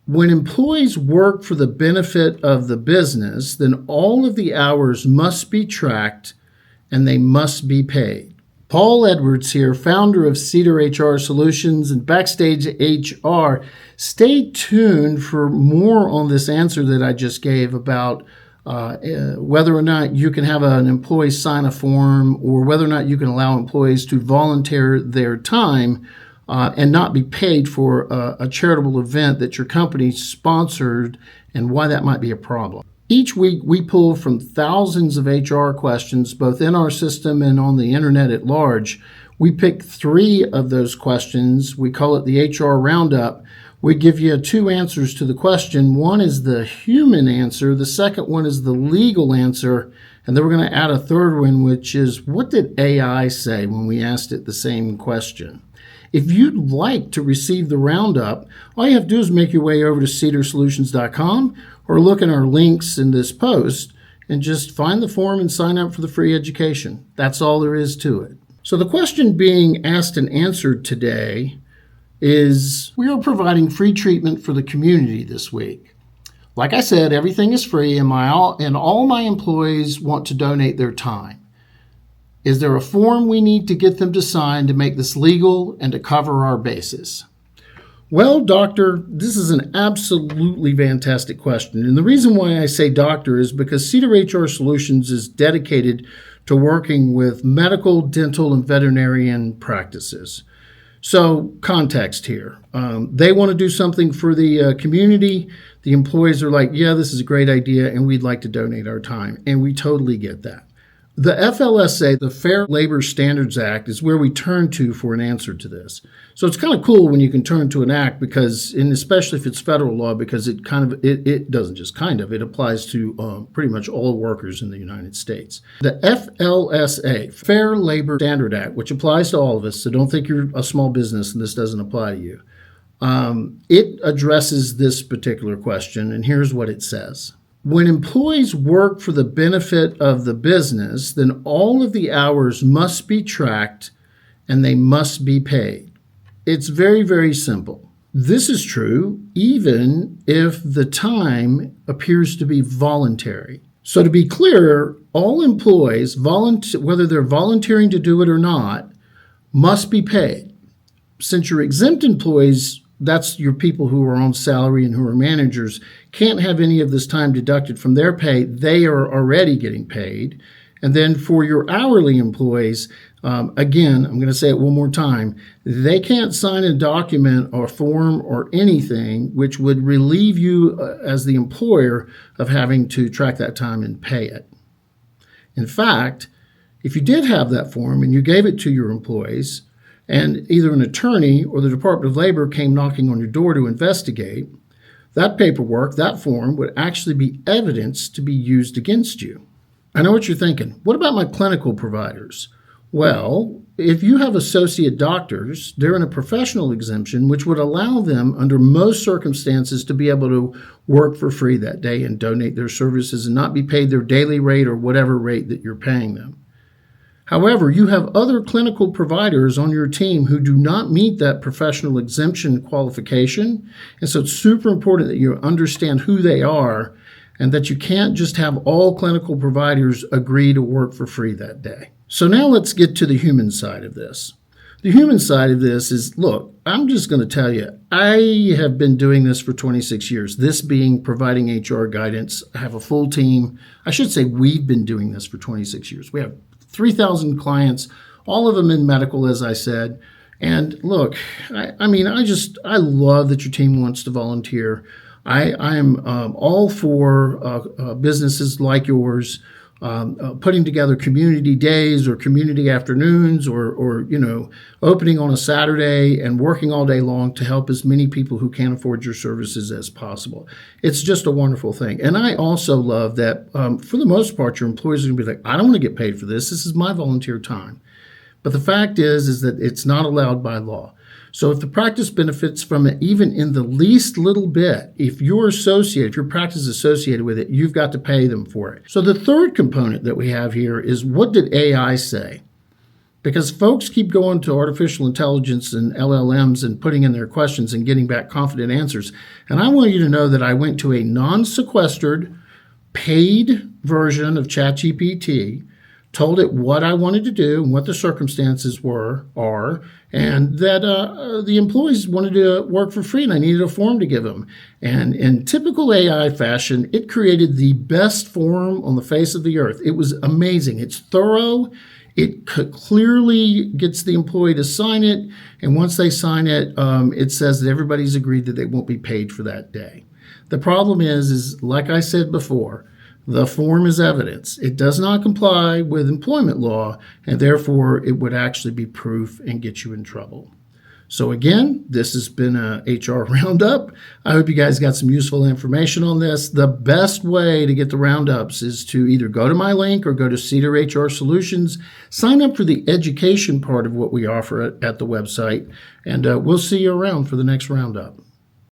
When employees work for the benefit of the business, then all of the hours must be tracked and they must be paid. Paul Edwards here, founder of CEDR HR Solutions and Backstage HR. Stay tuned for more on this answer that I just gave about whether or not you can have an employee sign a form or whether or not you can allow employees to volunteer their time and not be paid for a charitable event that your company sponsored and why that might be a problem. Each week, we pull from thousands of HR questions, both in our system and on the internet at large. We pick 3 of those questions. We call it the HR Roundup. We give you 2 answers to the question. One is the human answer. The second one is the legal answer. And then we're going to add a third one, which is, what did AI say when we asked it the same question? If you'd like to receive the roundup, all you have to do is make your way over to cedrsolutions.com or look in our links in this post and just find the form and sign up for the free education. That's all there is to it. So the question being asked and answered today is, we are providing free treatment for the community this week. Like I said, everything is free and all my employees want to donate their time. Is there a form we need to get them to sign to make this legal and to cover our bases? Well, doctor, this is an absolutely fantastic question. And the reason why I say doctor is because CEDR HR Solutions is dedicated to working with medical, dental, and veterinarian practices. So context here. They want to do something for the community. The employees are like, yeah, this is a great idea, and we'd like to donate our time. And we totally get that. The FLSA, the Fair Labor Standards Act, is where we turn to for an answer to this. So it's kind of cool when you can turn to an act because, and especially if it's federal law, because it doesn't just kind of, it applies to pretty much all workers in the United States. The FLSA, Fair Labor Standard Act, which applies to all of us, so don't think you're a small business and this doesn't apply to you. It addresses this particular question, and here's what it says. When employees work for the benefit of the business, then all of the hours must be tracked and they must be paid. It's very, very simple. This is true even if the time appears to be voluntary. So to be clear, all employees, whether they're volunteering to do it or not, must be paid. Since you're exempt employees, that's your people who are on salary and who are managers, can't have any of this time deducted from their pay. They are already getting paid. And then for your hourly employees, again, I'm going to say it one more time, they can't sign a document or form or anything which would relieve you as the employer of having to track that time and pay it. In fact, if you did have that form and you gave it to your employees, and either an attorney or the Department of Labor came knocking on your door to investigate, that paperwork, that form, would actually be evidence to be used against you. I know what you're thinking. What about my clinical providers? Well, if you have associate doctors, they're in a professional exemption, which would allow them, under most circumstances, to be able to work for free that day and donate their services and not be paid their daily rate or whatever rate that you're paying them. However, you have other clinical providers on your team who do not meet that professional exemption qualification. And so it's super important that you understand who they are and that you can't just have all clinical providers agree to work for free that day. So now let's get to the human side of this. The human side of this is, look, I'm just going to tell you, I have been doing this for 26 years, this being providing HR guidance. I have a full team. I should say we've been doing this for 26 years. We have 3,000 clients, all of them in medical, as I said. And look, I love that your team wants to volunteer. I'm all for businesses like yours putting together community days or community afternoons or opening on a Saturday and working all day long to help as many people who can't afford your services as possible. It's just a wonderful thing. And I also love that for the most part, your employees are going to be like, I don't want to get paid for this. This is my volunteer time. But the fact is that it's not allowed by law. So if the practice benefits from it, even in the least little bit, if your practice is associated with it, you've got to pay them for it. So the third component that we have here is, what did AI say? because folks keep going to artificial intelligence and LLMs and putting in their questions and getting back confident answers. And I want you to know that I went to a non-sequestered, paid version of ChatGPT, told it what I wanted to do and what the circumstances are, and that the employees wanted to work for free and I needed a form to give them. And in typical AI fashion, it created the best form on the face of the earth. It was amazing. It's thorough. It clearly gets the employee to sign it, and once they sign it, it says that everybody's agreed that they won't be paid for that day. The problem is like I said before, the form is evidence. It does not comply with employment law, and therefore it would actually be proof and get you in trouble. So again, this has been a HR Roundup. I hope you guys got some useful information on this. The best way to get the roundups is to either go to my link or go to CEDR HR Solutions, sign up for the education part of what we offer at the website, and we'll see you around for the next roundup.